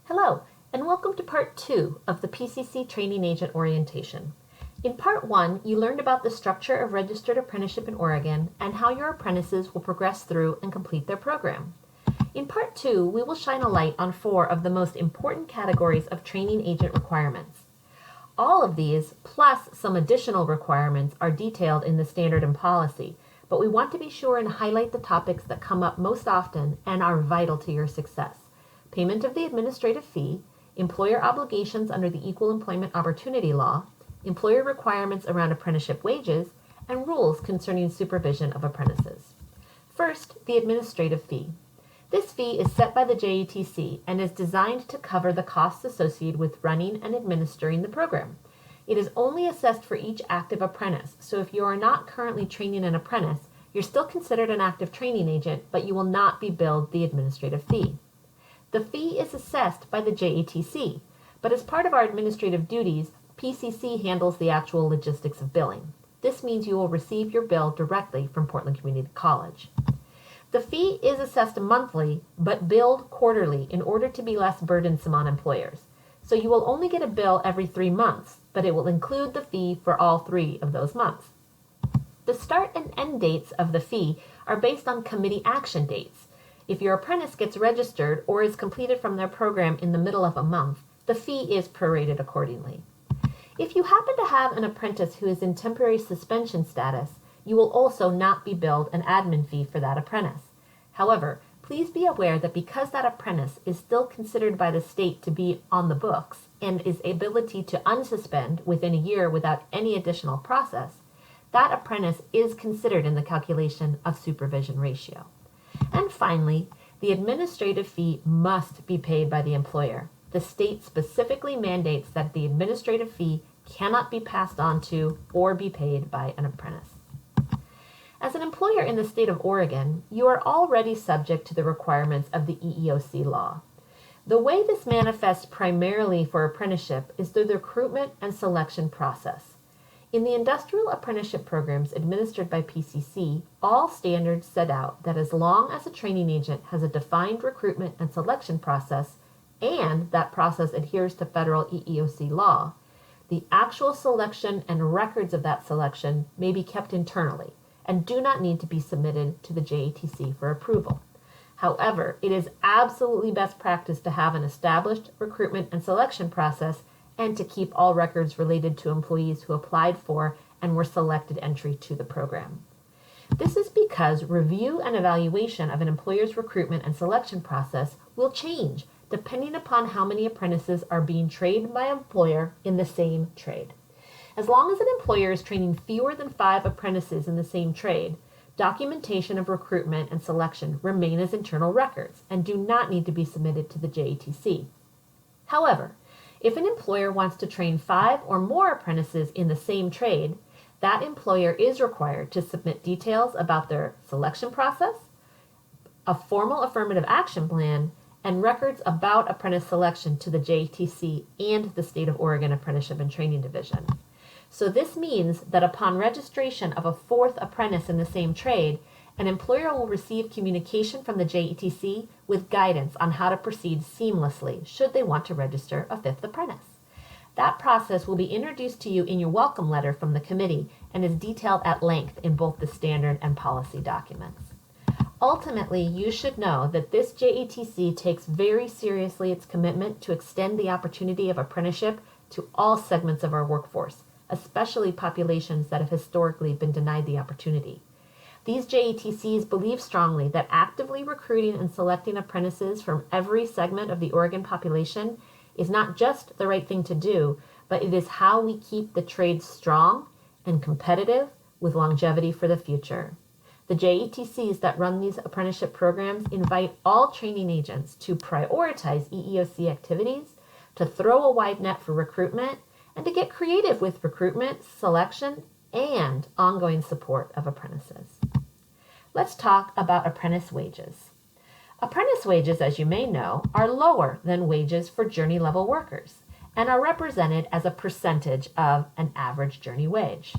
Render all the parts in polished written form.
Hello, and welcome to Part 2 of the PCC Training Agent Orientation. In Part 1, you learned about the structure of registered apprenticeship in Oregon and how your apprentices will progress through and complete their program. In Part 2, we will shine a light on 4 of the most important categories of training agent requirements. All of these, plus some additional requirements, are detailed in the standard and policy, but we want to be sure and highlight the topics that come up most often and are vital to your success. Payment of the administrative fee, employer obligations under the Equal Employment Opportunity Law, employer requirements around apprenticeship wages, and rules concerning supervision of apprentices. First, the administrative fee. This fee is set by the JATC and is designed to cover the costs associated with running and administering the program. It is only assessed for each active apprentice, so if you are not currently training an apprentice, you're still considered an active training agent, but you will not be billed the administrative fee. The fee is assessed by the JATC, but as part of our administrative duties, PCC handles the actual logistics of billing. This means you will receive your bill directly from Portland Community College. The fee is assessed monthly, but billed quarterly in order to be less burdensome on employers. So you will only get a bill every 3 months, but it will include the fee for all 3 of those months. The start and end dates of the fee are based on committee action dates. If your apprentice gets registered or is completed from their program in the middle of a month, the fee is prorated accordingly. If you happen to have an apprentice who is in temporary suspension status, you will also not be billed an admin fee for that apprentice. However, please be aware that because that apprentice is still considered by the state to be on the books and is ability to unsuspend within a year without any additional process, that apprentice is considered in the calculation of supervision ratio. And finally, the administrative fee must be paid by the employer. The state specifically mandates that the administrative fee cannot be passed on to or be paid by an apprentice. As an employer in the state of Oregon, you are already subject to the requirements of the EEOC law. The way this manifests primarily for apprenticeship is through the recruitment and selection process. In the industrial apprenticeship programs administered by PCC, all standards set out that as long as a training agent has a defined recruitment and selection process, and that process adheres to federal EEOC law, the actual selection and records of that selection may be kept internally and do not need to be submitted to the JATC for approval. However, it is absolutely best practice to have an established recruitment and selection process and to keep all records related to employees who applied for and were selected entry to the program. This is because review and evaluation of an employer's recruitment and selection process will change depending upon how many apprentices are being trained by an employer in the same trade. As long as an employer is training fewer than 5 apprentices in the same trade, documentation of recruitment and selection remain as internal records and do not need to be submitted to the JATC. However, if an employer wants to train 5 or more apprentices in the same trade, that employer is required to submit details about their selection process, a formal affirmative action plan, and records about apprentice selection to the JATC and the State of Oregon Apprenticeship and Training Division. So this means that upon registration of a 4th apprentice in the same trade, an employer will receive communication from the JATC with guidance on how to proceed seamlessly should they want to register a 5th apprentice. That process will be introduced to you in your welcome letter from the committee and is detailed at length in both the standard and policy documents. Ultimately, you should know that this JATC takes very seriously its commitment to extend the opportunity of apprenticeship to all segments of our workforce, especially populations that have historically been denied the opportunity. These JATCs believe strongly that actively recruiting and selecting apprentices from every segment of the Oregon population is not just the right thing to do, but it is how we keep the trade strong and competitive with longevity for the future. The JATCs that run these apprenticeship programs invite all training agents to prioritize EEOC activities, to throw a wide net for recruitment, and to get creative with recruitment, selection, and ongoing support of apprentices. Let's talk about apprentice wages. Apprentice wages, as you may know, are lower than wages for journey level workers and are represented as a percentage of an average journey wage.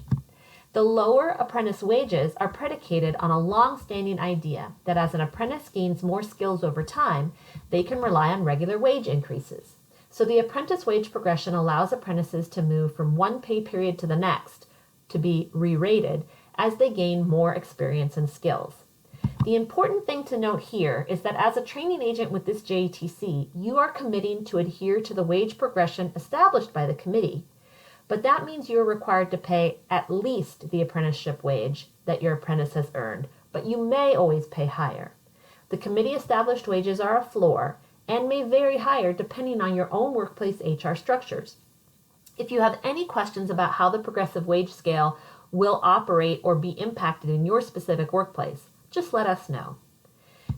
The lower apprentice wages are predicated on a long-standing idea that as an apprentice gains more skills over time, they can rely on regular wage increases. So the apprentice wage progression allows apprentices to move from one pay period to the next to be re-rated as they gain more experience and skills. The important thing to note here is that as a training agent with this JATC, you are committing to adhere to the wage progression established by the committee, but that means you are required to pay at least the apprenticeship wage that your apprentice has earned, but you may always pay higher. The committee established wages are a floor and may vary higher depending on your own workplace HR structures. If you have any questions about how the progressive wage scale will operate or be impacted in your specific workplace, just let us know.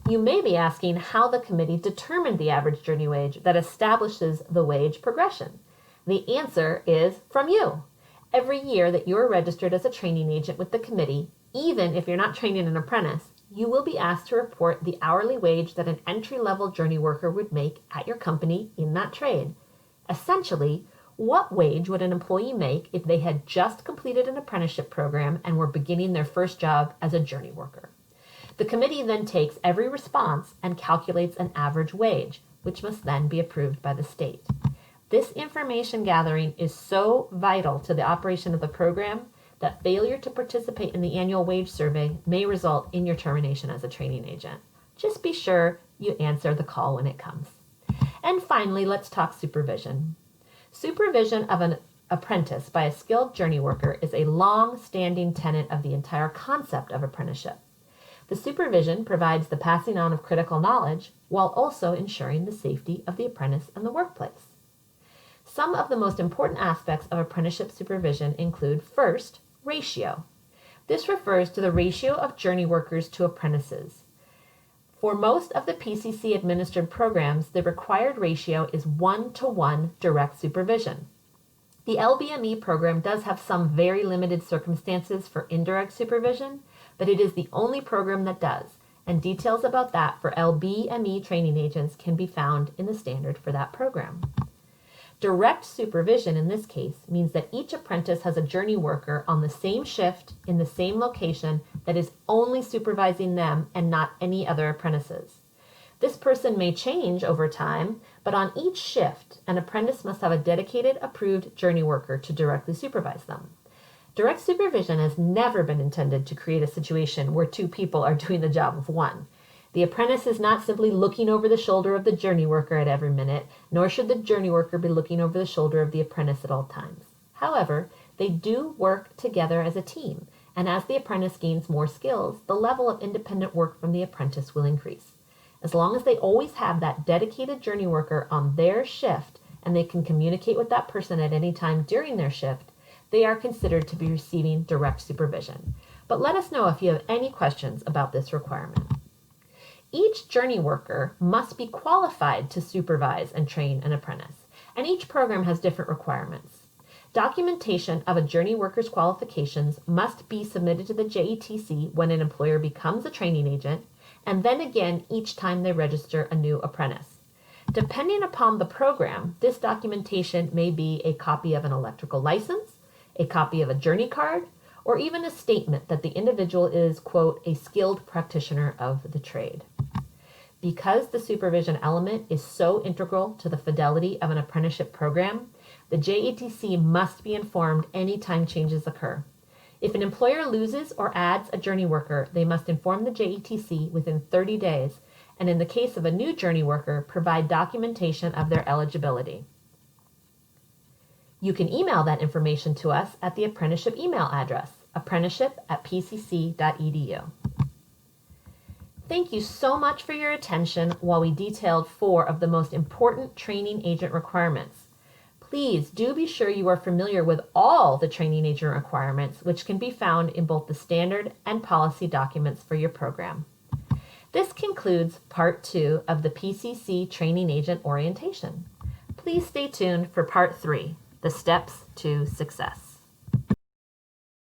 You may be asking how the committee determined the average journey wage that establishes the wage progression. The answer is from you. Every year that you're registered as a training agent with the committee, even if you're not training an apprentice, you will be asked to report the hourly wage that an entry-level journey worker would make at your company in that trade. Essentially, what wage would an employee make if they had just completed an apprenticeship program and were beginning their first job as a journey worker? The committee then takes every response and calculates an average wage, which must then be approved by the state. This information gathering is so vital to the operation of the program that failure to participate in the annual wage survey may result in your termination as a training agent. Just be sure you answer the call when it comes. And finally, let's talk supervision. Supervision of an apprentice by a skilled journey worker is a long-standing tenet of the entire concept of apprenticeship. The supervision provides the passing on of critical knowledge while also ensuring the safety of the apprentice and the workplace. Some of the most important aspects of apprenticeship supervision include, first, ratio. This refers to the ratio of journey workers to apprentices. For most of the PCC administered programs, the required ratio is 1-to-1 direct supervision. The LBME program does have some very limited circumstances for indirect supervision, but it is the only program that does, and details about that for LBME training agents can be found in the standard for that program. Direct supervision in this case means that each apprentice has a journey worker on the same shift in the same location that is only supervising them and not any other apprentices. This person may change over time, but on each shift, an apprentice must have a dedicated, approved journey worker to directly supervise them. Direct supervision has never been intended to create a situation where two people are doing the job of one. The apprentice is not simply looking over the shoulder of the journey worker at every minute, nor should the journey worker be looking over the shoulder of the apprentice at all times. However, they do work together as a team, and as the apprentice gains more skills, the level of independent work from the apprentice will increase. As long as they always have that dedicated journey worker on their shift, and they can communicate with that person at any time during their shift, they are considered to be receiving direct supervision. But let us know if you have any questions about this requirement. Each journey worker must be qualified to supervise and train an apprentice, and each program has different requirements. Documentation of a journey worker's qualifications must be submitted to the JATC when an employer becomes a training agent, and then again each time they register a new apprentice. Depending upon the program, this documentation may be a copy of an electrical license, a copy of a journey card, or even a statement that the individual is, quote, a skilled practitioner of the trade. Because the supervision element is so integral to the fidelity of an apprenticeship program, the JATC must be informed anytime changes occur. If an employer loses or adds a journey worker, they must inform the JATC within 30 days, and in the case of a new journey worker, provide documentation of their eligibility. You can email that information to us at the apprenticeship email address, apprenticeship@pcc.edu. Thank you so much for your attention while we detailed 4 of the most important training agent requirements. Please do be sure you are familiar with all the training agent requirements, which can be found in both the standard and policy documents for your program. This concludes Part 2 of the PCC Training Agent Orientation. Please stay tuned for Part 3, the steps to success.